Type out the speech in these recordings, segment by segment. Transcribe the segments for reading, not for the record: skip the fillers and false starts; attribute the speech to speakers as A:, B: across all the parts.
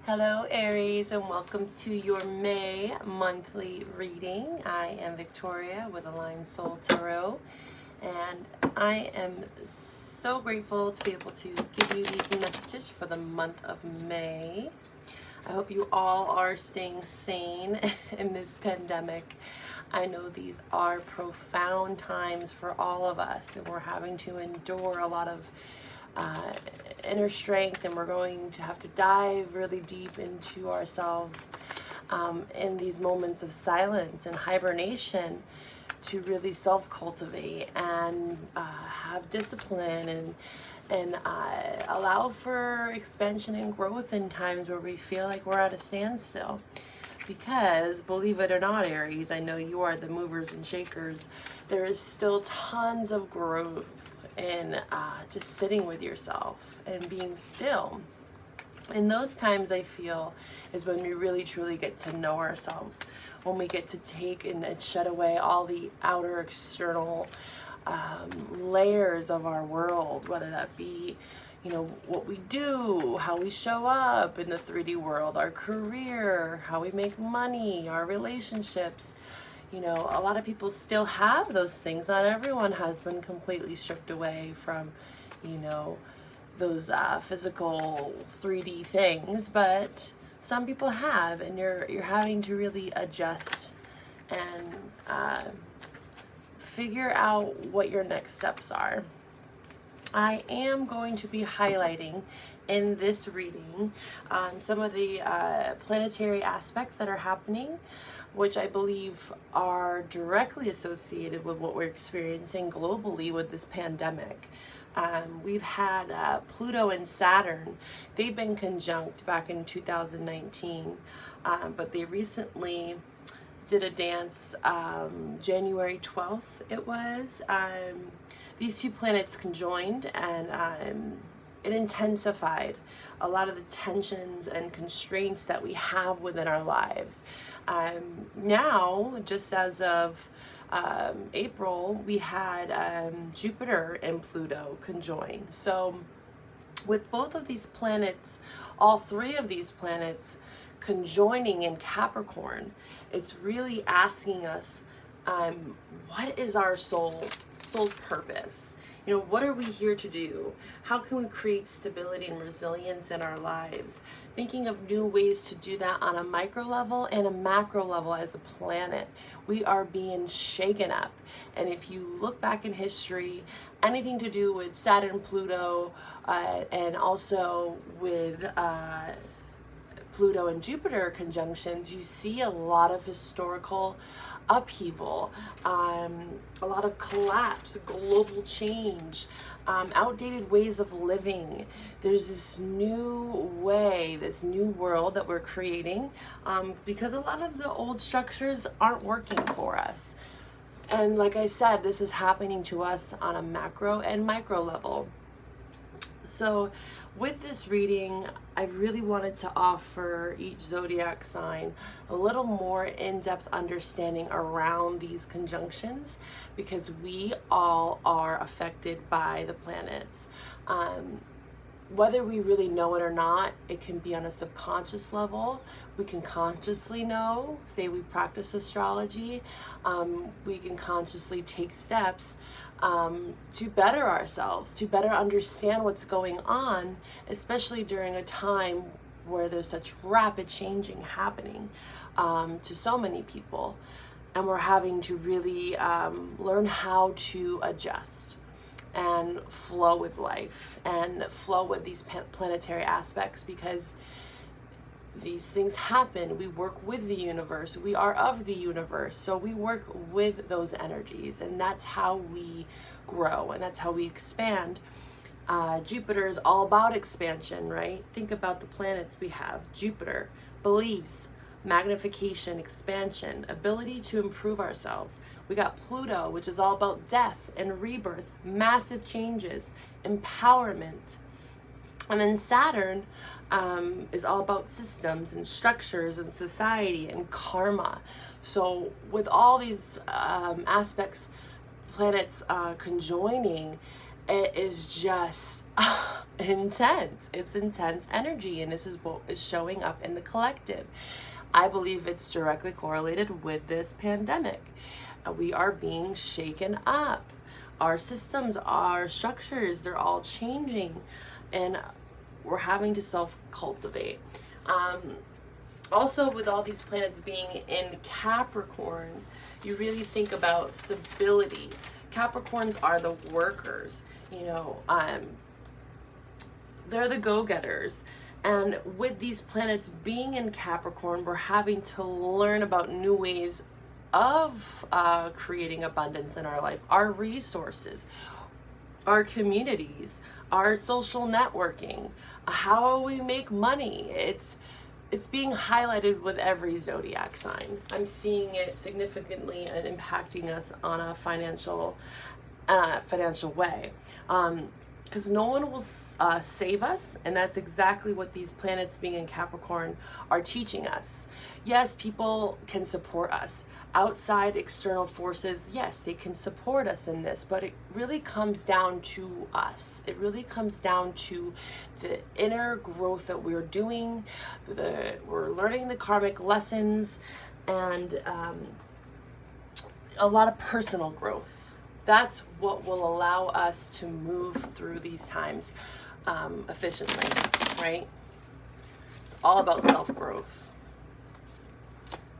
A: Hello Aries, and welcome to your May monthly reading. I am Victoria with Aligned Soul Tarot, and I am so grateful to be able to give you these messages for the month of May. I hope you all are staying sane in this pandemic. I know these are profound times for all of us, and we're having to endure a lot of inner strength, and we're going to have to dive really deep into ourselves in these moments of silence and hibernation to really self-cultivate and have discipline and allow for expansion and growth in times where we feel like we're at a standstill. Because, believe it or not, Aries, I know you are the movers and shakers, there is still tons of growth in just sitting with yourself and being still. In those times, I feel, is when we really truly get to know ourselves, when we get to take and shut away all the outer external layers of our world, whether that be what we do, how we show up in the 3D world, our career, how we make money, our relationships. A lot of people still have those things. Not everyone has been completely stripped away from, those physical 3D things, but some people have, and you're having to really adjust and figure out what your next steps are. I am going to be highlighting in this reading some of the planetary aspects that are happening, which I believe are directly associated with what we're experiencing globally with this pandemic. We've had Pluto and Saturn. They've been conjunct back in 2019, but they recently did a dance January 12th it was. These two planets conjoined, and it intensified a lot of the tensions and constraints that we have within our lives. Now, just as of April, we had Jupiter and Pluto conjoin. So with both of these planets, all three of these planets conjoining in Capricorn, it's really asking us, what is our soul's purpose? What are we here to do? How can we create stability and resilience in our lives? Thinking of new ways to do that on a micro level and a macro level as a planet. We are being shaken up. And if you look back in history, anything to do with Saturn, Pluto, and also with Pluto and Jupiter conjunctions, you see a lot of historical upheaval, a lot of collapse, global change, outdated ways of living. There's this new way, this new world that we're creating, because a lot of the old structures aren't working for us. And like I said, this is happening to us on a macro and micro level. So with this reading, I really wanted to offer each zodiac sign a little more in-depth understanding around these conjunctions, because we all are affected by the planets. Whether we really know it or not, it can be on a subconscious level. We can consciously know, say we practice astrology, we can consciously take steps to better ourselves, to better understand what's going on, especially during a time where there's such rapid changing happening to so many people. And we're having to really learn how to adjust and flow with life and flow with these planetary aspects, because these things happen. We work with the universe. We are of the universe. So we work with those energies, and that's how we grow, and that's how we expand. Jupiter is all about expansion, right? Think about the planets we have. Jupiter, beliefs, magnification, expansion, ability to improve ourselves. We got Pluto, which is all about death and rebirth, massive changes, empowerment. And then Saturn is all about systems and structures and society and karma. So with all these aspects, planets conjoining, it is just intense. It's intense energy, and this is what is showing up in the collective. I believe it's directly correlated with this pandemic. We are being shaken up. Our systems, our structures, they're all changing, and we're having to self-cultivate. Also, with all these planets being in Capricorn, you really think about stability. Capricorns are the workers, they're the go-getters. And with these planets being in Capricorn, we're having to learn about new ways of creating abundance in our life, our resources, our communities, our social networking, how we make money. It's being highlighted with every zodiac sign. I'm seeing it significantly and impacting us on a financial way. Because no one will save us, and that's exactly what these planets being in Capricorn are teaching us. Yes, people can support us. Outside external forces, yes, they can support us in this, but it really comes down to us. It really comes down to the inner growth that we're doing. We're learning the karmic lessons, and a lot of personal growth. That's what will allow us to move through these times efficiently, right? It's all about self-growth.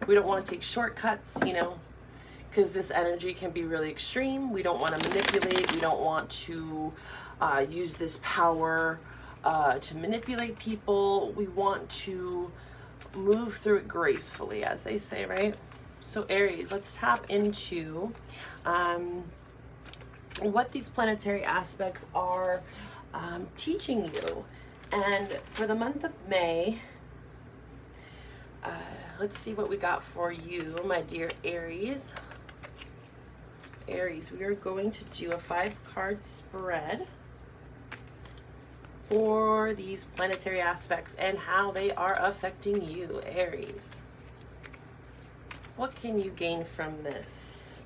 A: We don't want to take shortcuts, because this energy can be really extreme. We don't want to manipulate. We don't want to use this power to manipulate people. We want to move through it gracefully, as they say, right? So Aries, let's tap into what these planetary aspects are teaching you. And for the month of May, let's see what we got for you, my dear Aries. Aries, we are going to do a 5-card spread for these planetary aspects and how they are affecting you, Aries. What can you gain from this?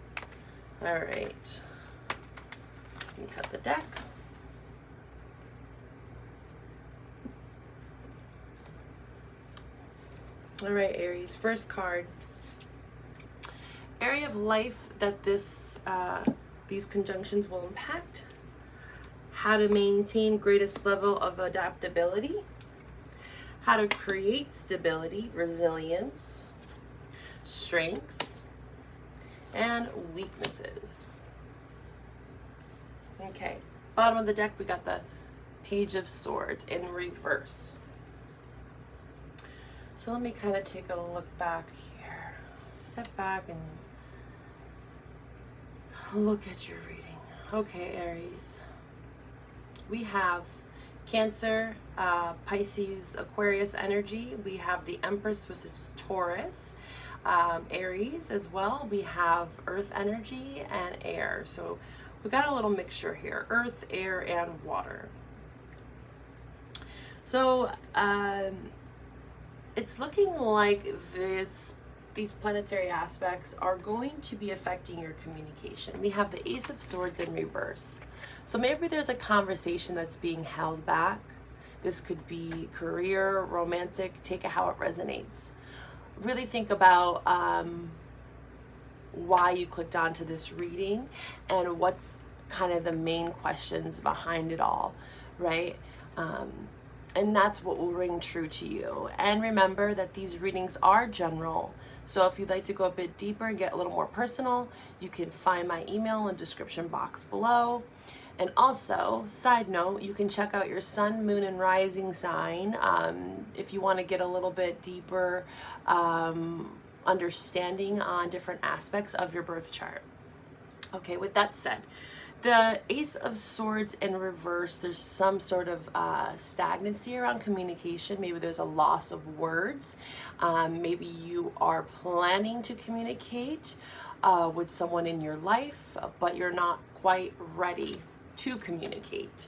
A: All right. Cut the deck. All right, Aries, first card. Area of life that these conjunctions will impact. How to maintain greatest level of adaptability. How to create stability, resilience, strengths, and weaknesses. Okay, bottom of the deck, we got the Page of Swords in reverse. So let me kind of take a look back here. Step back and look at your reading. Okay, Aries. We have Cancer, Pisces, Aquarius energy. We have the Empress, which is Taurus. Aries as well. We have Earth energy and air. So we got a little mixture here, earth, air, and water. So it's looking like these planetary aspects are going to be affecting your communication. We have the Ace of Swords in reverse. So maybe there's a conversation that's being held back. This could be career, romantic, take it how it resonates. Really think about why you clicked onto this reading and what's kind of the main questions behind it all, right? And that's what will ring true to you. And remember that these readings are general. So if you'd like to go a bit deeper and get a little more personal, you can find my email in the description box below. And also, side note, you can check out your sun, moon, and rising sign if you want to get a little bit deeper understanding on different aspects of your birth chart. Okay, with that said, the Ace of Swords in reverse, there's some sort of stagnancy around communication. Maybe there's a loss of words. Maybe you are planning to communicate with someone in your life, but you're not quite ready to communicate.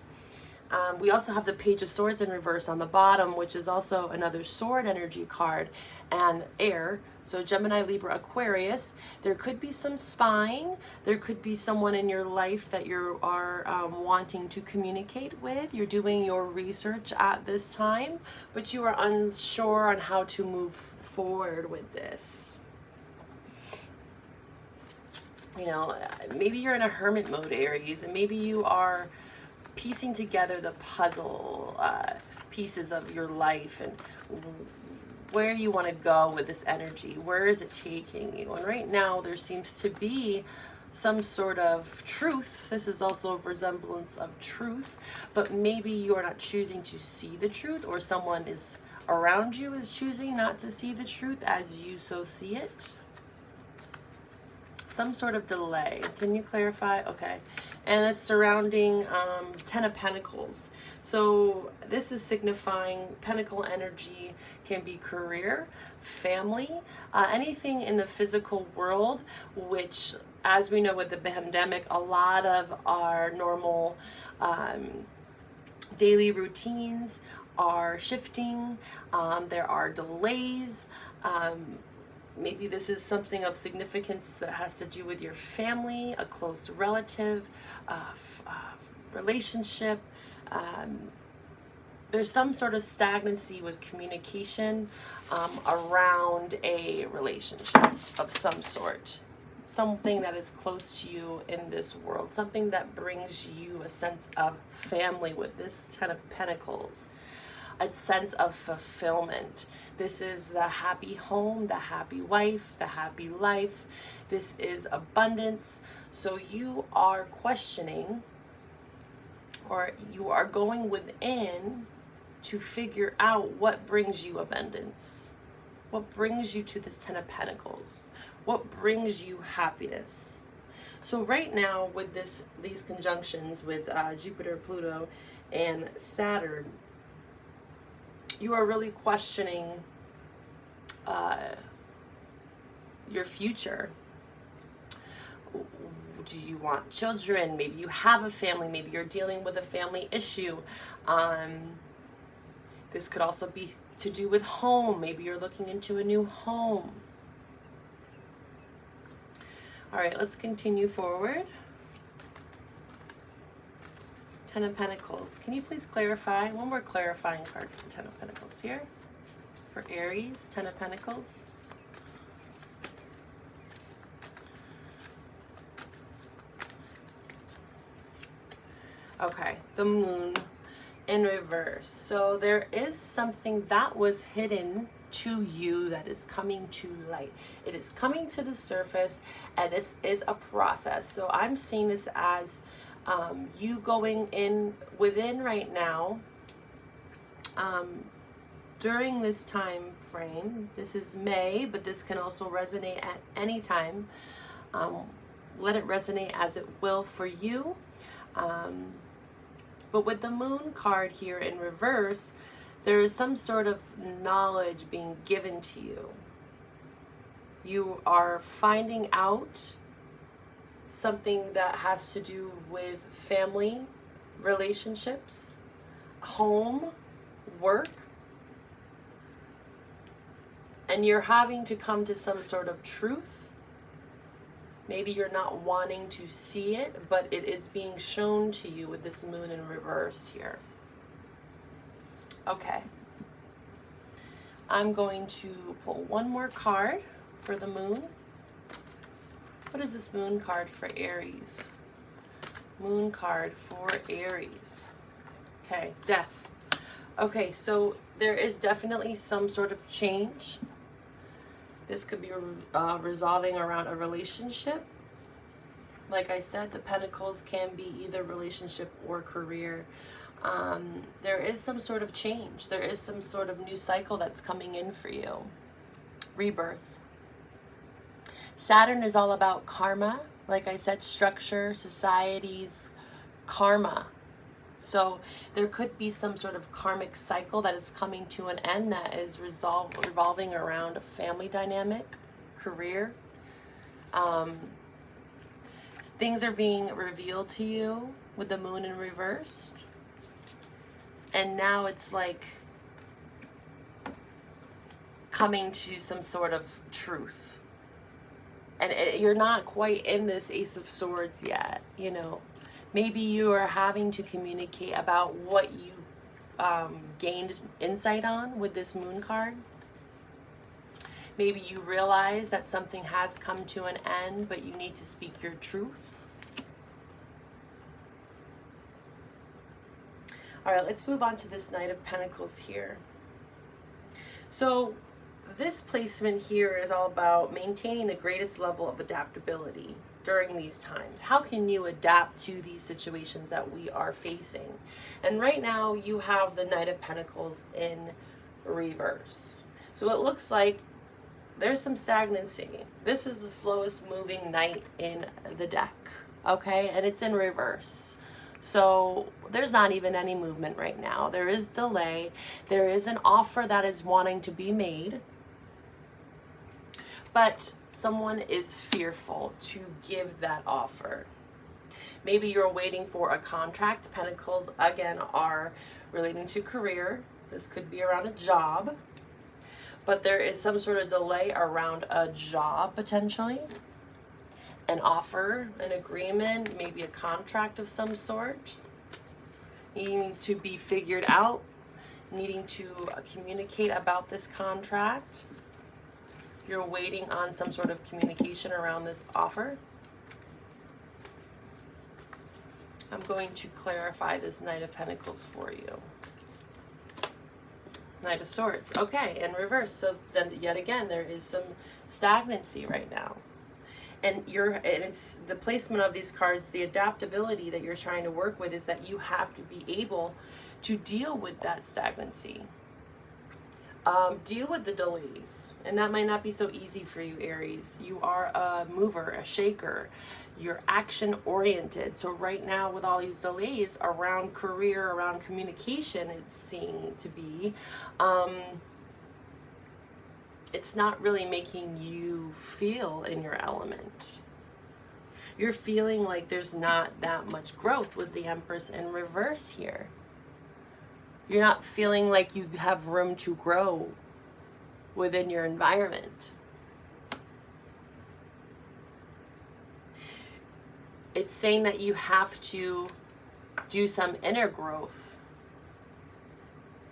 A: We also have the Page of Swords in reverse on the bottom, which is also another sword energy card, and air. So Gemini, Libra, Aquarius. There could be some spying. There could be someone in your life that you are wanting to communicate with. You're doing your research at this time, but you are unsure on how to move forward with this. You know, maybe you're in a hermit mode, Aries, and maybe you are piecing together the puzzle pieces of your life and where you want to go with this energy. Where is it taking you? And right now there seems to be some sort of truth. This is also a resemblance of truth, but maybe you're not choosing to see the truth, or someone is around you is choosing not to see the truth as you so see it. Some sort of delay. Can you clarify? Okay. And it's surrounding Ten of Pentacles. So this is signifying Pentacle energy can be career, family, anything in the physical world, which, as we know with the pandemic, a lot of our normal daily routines are shifting. There are delays. Maybe this is something of significance that has to do with your family, a close relative, relationship. There's some sort of stagnancy with communication around a relationship of some sort. Something that is close to you in this world. Something that brings you a sense of family with this Ten of Pentacles. A sense of fulfillment. This is the happy home, the happy wife, the happy life. This is abundance. So you are questioning, or you are going within to figure out what brings you abundance. What brings you to this Ten of Pentacles? What brings you happiness? So right now with these conjunctions with Jupiter, Pluto, and Saturn, you are really questioning your future. Do you want children? Maybe you have a family. Maybe you're dealing with a family issue. This could also be to do with home. Maybe you're looking into a new home. All right, let's continue forward. Ten of Pentacles. Can you please clarify? One more clarifying card for the Ten of Pentacles here. For Aries, Ten of Pentacles. Okay, the Moon in reverse. So there is something that was hidden to you that is coming to light. It is coming to the surface, and this is a process. So I'm seeing this as you going in within right now during this time frame. This is May, but this can also resonate at any time. Let it resonate as it will for you. But with the Moon card here in reverse, there is some sort of knowledge being given to you. You are finding out something that has to do with family, relationships, home, work, and you're having to come to some sort of truth. Maybe you're not wanting to see it, but it is being shown to you with this Moon in reverse here. Okay. I'm going to pull one more card for the Moon. What is this Moon card for Aries? Moon card for Aries. Okay, Death. Okay, so there is definitely some sort of change. This could be resolving around a relationship. Like I said, the Pentacles can be either relationship or career. There is some sort of change. There is some sort of new cycle that's coming in for you. Rebirth. Saturn is all about karma. Like I said, structure, societies, karma. So there could be some sort of karmic cycle that is coming to an end that is revolving around a family dynamic, career. Things are being revealed to you with the Moon in reverse. And now it's like coming to some sort of truth. And you're not quite in this Ace of Swords yet, you know. Maybe you are having to communicate about what you've gained insight on with this Moon card. Maybe you realize that something has come to an end, but you need to speak your truth. All right, let's move on to this Knight of Pentacles here. So this placement here is all about maintaining the greatest level of adaptability during these times. How can you adapt to these situations that we are facing? And right now you have the Knight of Pentacles in reverse. So it looks like there's some stagnancy. This is the slowest moving knight in the deck, okay? And it's in reverse. So there's not even any movement right now. There is delay. There is an offer that is wanting to be made, but someone is fearful to give that offer. Maybe you're waiting for a contract. Pentacles, again, are relating to career. This could be around a job, but there is some sort of delay around a job, potentially. An offer, an agreement, maybe a contract of some sort, needing to be figured out, needing to communicate about this contract. You're waiting on some sort of communication around this offer. I'm going to clarify this Knight of Pentacles for you. Knight of Swords. Okay, in reverse. So then yet again, there is some stagnancy right now. And it's the placement of these cards, the adaptability that you're trying to work with is that you have to be able to deal with that stagnancy. Deal with the delays. And that might not be so easy for you, Aries. You are a mover, a shaker. You're action oriented. So right now with all these delays around career, around communication, it's seeming to be, it's not really making you feel in your element. You're feeling like there's not that much growth with the Empress in reverse here. You're not feeling like you have room to grow within your environment. It's saying that you have to do some inner growth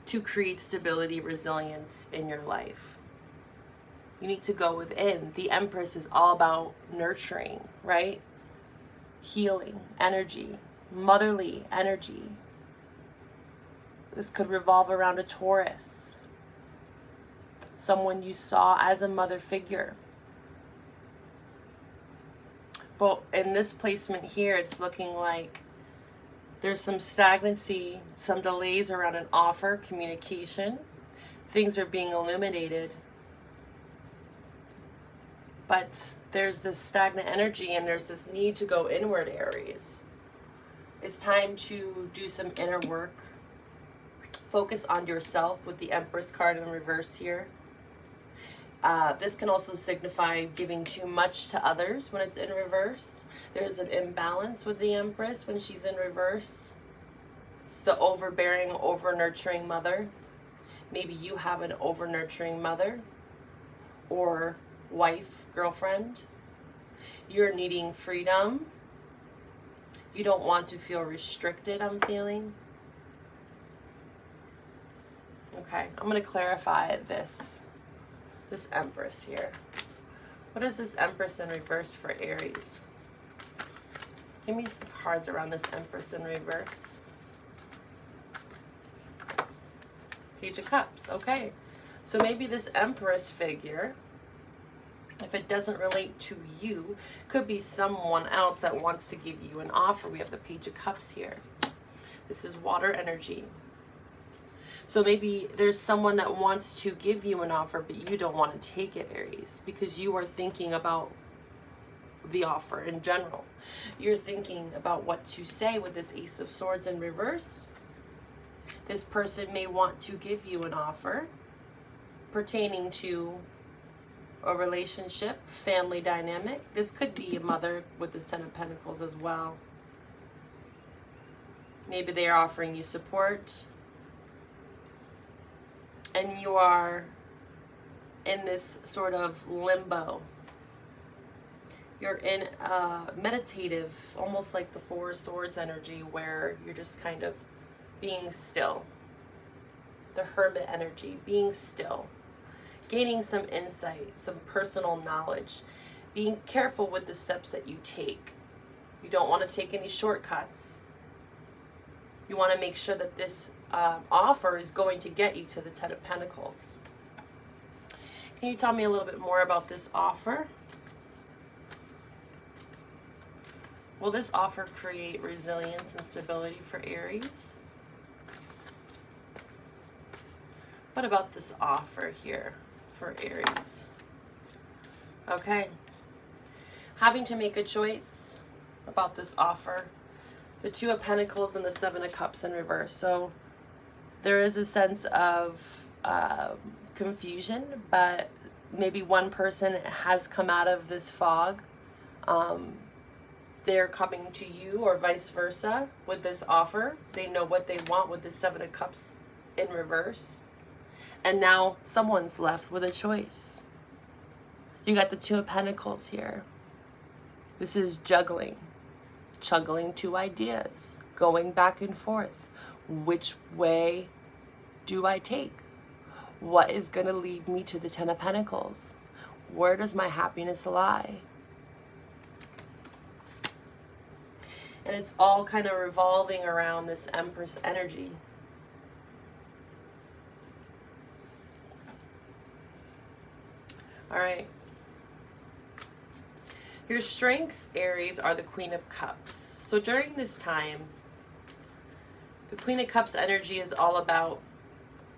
A: to create stability, resilience in your life. You need to go within. The Empress is all about nurturing, right? Healing energy, motherly energy. This could revolve around a Taurus, someone you saw as a mother figure. But in this placement here, it's looking like there's some stagnancy, some delays around an offer, communication. Things are being illuminated. But there's this stagnant energy and there's this need to go inward, Aries. It's time to do some inner work. Focus on yourself with the Empress card in reverse here. This can also signify giving too much to others when it's in reverse. There's an imbalance with the Empress when she's in reverse. It's the overbearing, over-nurturing mother. Maybe you have an over-nurturing mother or wife, girlfriend. You're needing freedom. You don't want to feel restricted, I'm feeling. Okay, I'm going to clarify this Empress here. What is this Empress in reverse for Aries? Give me some cards around this Empress in reverse. Page of Cups. Okay, so maybe this Empress figure, if it doesn't relate to you, could be someone else that wants to give you an offer. We have the Page of Cups here. This is water energy. So maybe there's someone that wants to give you an offer, but you don't want to take it, Aries, because you are thinking about the offer in general. You're thinking about what to say with this Ace of Swords in reverse. This person may want to give you an offer pertaining to a relationship, family dynamic. This could be a mother with this Ten of Pentacles as well. Maybe they are offering you support. and you are in this sort of limbo. You're in a meditative, almost like the Four of Swords energy, where you're just kind of being still. The Hermit energy, being still. Gaining some insight, some personal knowledge. Being careful with the steps that you take. You don't want to take any shortcuts. You want to make sure that this offer is going to get you to the Ten of Pentacles. Can you tell me a little bit more about this offer? Will this offer create resilience and stability for Aries? What about this offer here for Aries? Okay. Having to make a choice about this offer. The Two of Pentacles and the Seven of Cups in reverse. So there is a sense of confusion, but maybe one person has come out of this fog. They're coming to you, or vice versa, with this offer. They know what they want with the Seven of Cups in reverse. And now someone's left with a choice. You got the Two of Pentacles here. This is juggling two ideas, going back and forth. Which way do I take? What is going to lead me to the Ten of Pentacles? Where does my happiness lie? And it's all kind of revolving around this Empress energy. All right. Your strengths, Aries, are the Queen of Cups. So during this time, the Queen of Cups energy is all about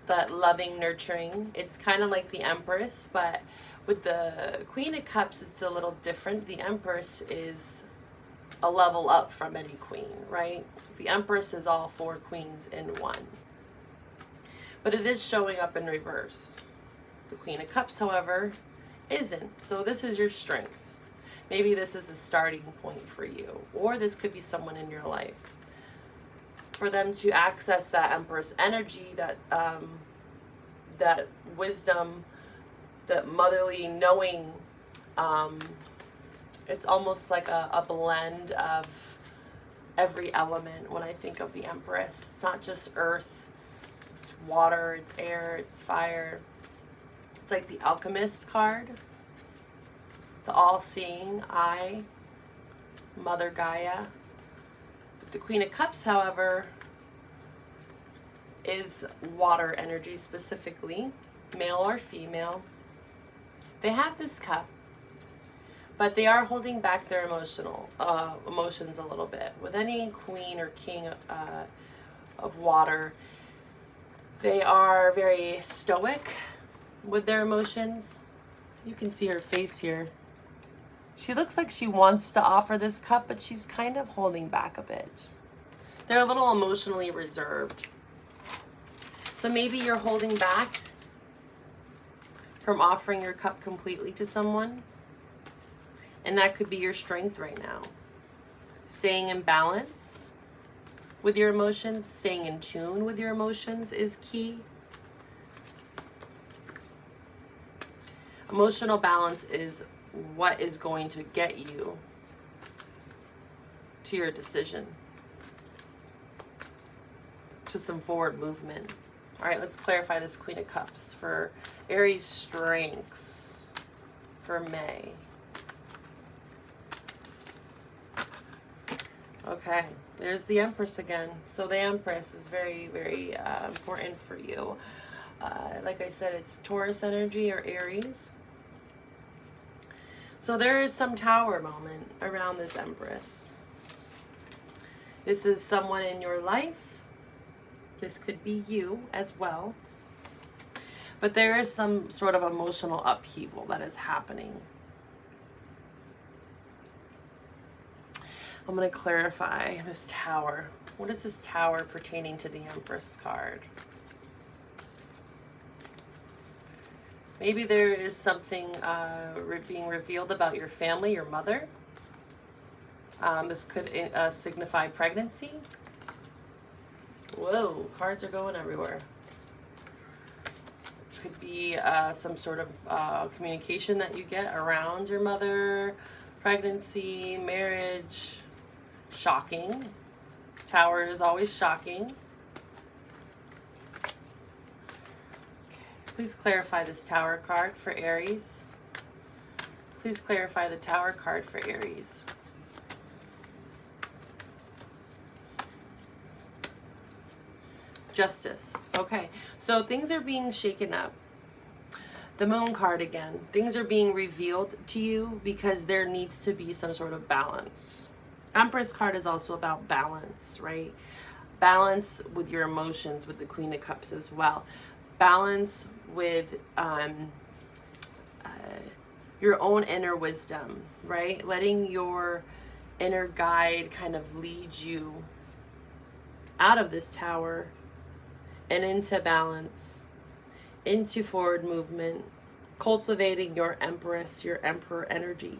A: that loving, nurturing. It's kind of like the Empress, but with the Queen of Cups, it's a little different. The Empress is a level up from any queen, right? The Empress is all four queens in one. But it is showing up in reverse. The Queen of Cups, however, isn't. So this is your strength. Maybe this is a starting point for you, or this could be someone in your life. For them to access that Empress energy, that that wisdom, that motherly knowing, it's almost like a blend of every element when I think of the Empress. It's not just earth, it's water, it's air, it's fire. It's like the Alchemist card. The all-seeing eye, Mother Gaia. The Queen of Cups, however, is water energy specifically, male or female. They have this cup, but they are holding back their emotions a little bit. With any queen or king of water, they are very stoic with their emotions. You can see her face here. She looks like she wants to offer this cup, but she's kind of holding back a bit. They're a little emotionally reserved. So maybe you're holding back from offering your cup completely to someone. And that could be your strength right now. Staying in balance with your emotions, staying in tune with your emotions is key. Emotional balance is what is going to get you to your decision, to some forward movement. All right, let's clarify this Queen of Cups for Aries strengths for May. Okay, there's the Empress again. So the Empress is very, very important for you. Like I said, it's Taurus energy or Aries. So there is some Tower moment around this Empress. This is someone in your life. This could be you as well. But there is some sort of emotional upheaval that is happening. I'm going to clarify this Tower. What is this Tower pertaining to the Empress card? Maybe there is something being revealed about your family, your mother. This could signify pregnancy. Whoa, cards are going everywhere. could be some sort of communication that you get around your mother, pregnancy, marriage. Shocking. Tower is always shocking. Please clarify this Tower card for Aries. Please clarify the Tower card for Aries. Justice. Okay, so things are being shaken up. The Moon card again. Things are being revealed to you because there needs to be some sort of balance. Empress card is also about balance, right? Balance with your emotions, with the Queen of Cups as well. Balance with your own inner wisdom, right? Letting your inner guide kind of lead you out of this Tower and into balance, into forward movement, cultivating your Empress, your Emperor energy.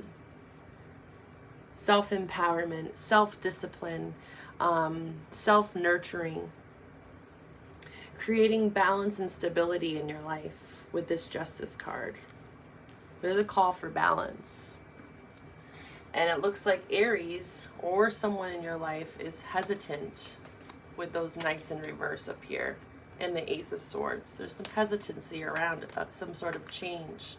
A: Self-empowerment, self-discipline, self-nurturing, creating balance and stability in your life with this Justice card. There's a call for balance. And it looks like Aries or someone in your life is hesitant with those Knights in reverse up here and the Ace of Swords. There's some hesitancy around some sort of change.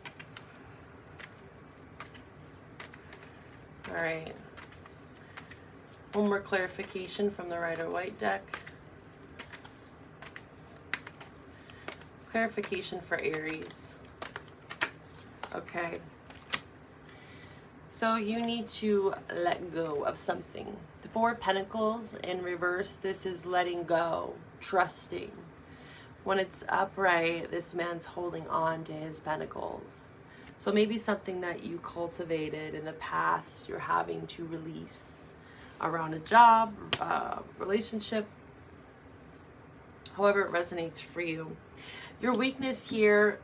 A: All right. One more clarification from the Rider-Waite deck. Clarification for Aries. Okay. So you need to let go of something. The Four of Pentacles in reverse, this is letting go, trusting. When it's upright, this man's holding on to his pentacles. So maybe something that you cultivated in the past, you're having to release around a job, relationship, however it resonates for you. Your weakness here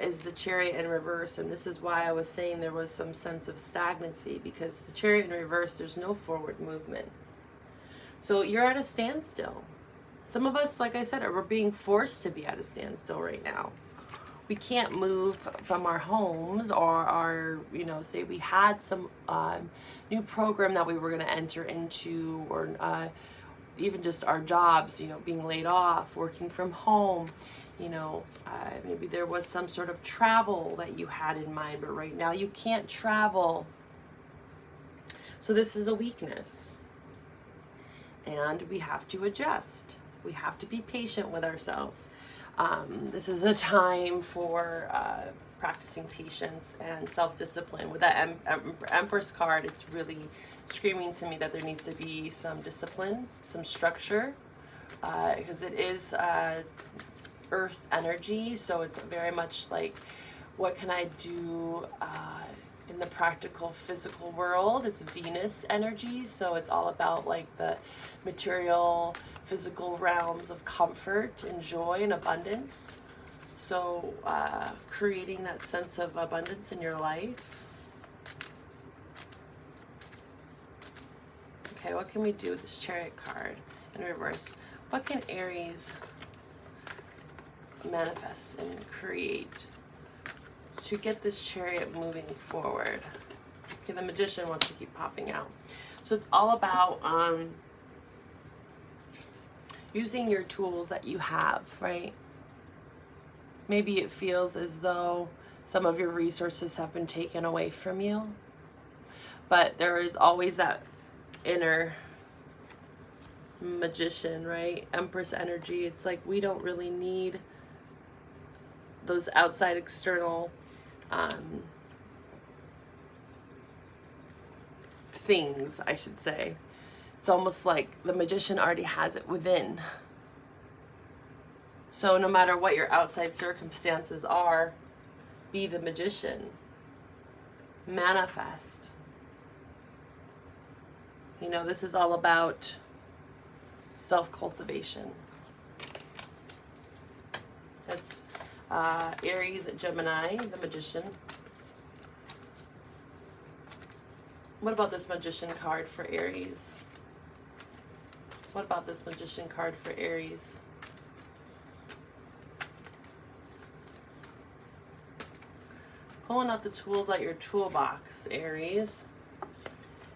A: is the Chariot in reverse, and this is why I was saying there was some sense of stagnancy, because the Chariot in reverse, there's no forward movement. So you're at a standstill. Some of us, like I said, we're being forced to be at a standstill right now. We can't move from our homes or our, you know, say we had some new program that we were going to enter into, or even just our jobs, you know, being laid off, working from home, you know, maybe there was some sort of travel that you had in mind, but right now you can't travel. So this is a weakness. And we have to adjust. We have to be patient with ourselves. This is a time for practicing patience and self-discipline. With that Empress card, it's really screaming to me that there needs to be some discipline, some structure, because it is earth energy, so it's very much like, what can I do in the practical physical world? It's Venus energy, so it's all about like the material physical realms of comfort and joy and abundance. So creating that sense of abundance in your life. Okay, what can we do with this Chariot card in reverse? What can Aries manifest and create to get this Chariot moving forward? Okay, the Magician wants to keep popping out. So it's all about using your tools that you have, right? Maybe it feels as though some of your resources have been taken away from you, but there is always that inner Magician, right? Empress energy. It's like we don't really need those outside external things, I should say. It's almost like the Magician already has it within. So no matter what your outside circumstances are, be the Magician. Manifest. You know, this is all about self-cultivation. That's Aries, Gemini, the Magician. What about this Magician card for Aries? What about this Magician card for Aries? pulling out the tools out your toolbox, Aries.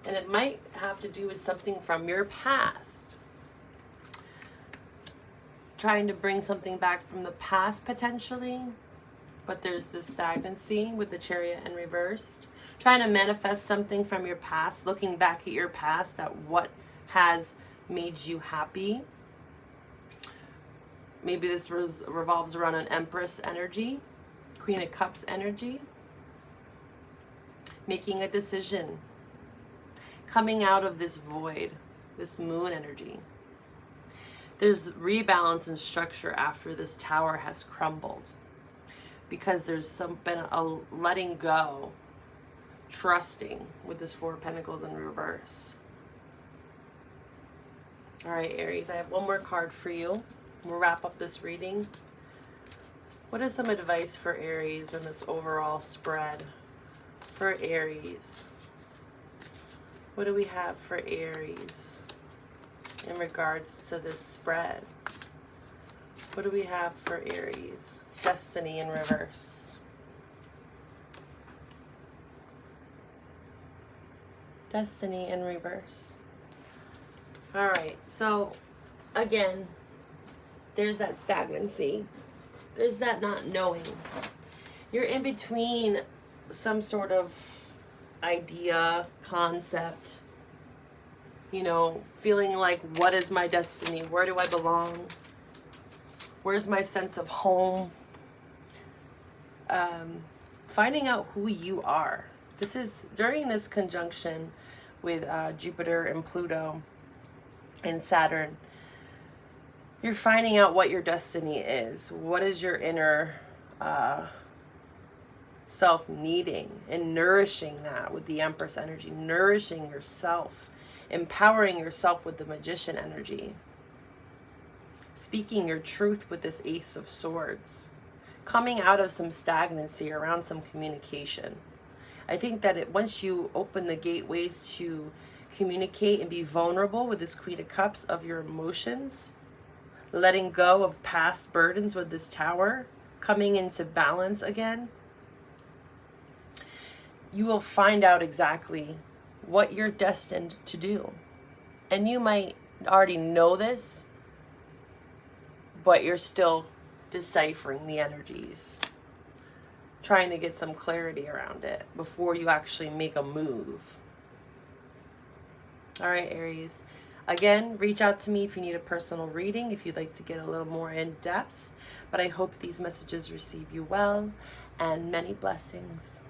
A: And it might have to do with something from your past. Trying to bring something back from the past potentially. But there's this stagnancy with the Chariot in reversed. Trying to manifest something from your past. Looking back at your past at what has made you happy. Maybe this revolves around an Empress energy. Queen of Cups energy. Making a decision. Coming out of this void, this Moon energy. There's rebalance and structure after this Tower has crumbled. Because there's been a letting go, trusting with this Four of Pentacles in reverse. All right, Aries, I have one more card for you. We'll wrap up this reading. What is some advice for Aries in this overall spread? For Aries. What do we have for Aries in regards to this spread? What do we have for Aries? Destiny in reverse. Destiny in reverse. All right, so again, there's that stagnancy. There's that not knowing. You're in between some sort of idea, concept, you know, feeling like, what is my destiny? Where do I belong? Where's my sense of home? Finding out who you are. This is during this conjunction with Jupiter and Pluto and Saturn. You're finding out what your destiny is. What is your inner self needing, and nourishing that with the Empress energy, nourishing yourself, empowering yourself with the Magician energy, speaking your truth with this Ace of Swords, coming out of some stagnancy around some communication. I think that once you open the gateways to communicate and be vulnerable with this Queen of Cups of your emotions, letting go of past burdens with this Tower, coming into balance again, you will find out exactly what you're destined to do. And you might already know this, but you're still deciphering the energies, trying to get some clarity around it before you actually make a move. All right, Aries. Again, reach out to me if you need a personal reading, if you'd like to get a little more in depth. But I hope these messages receive you well, and many blessings.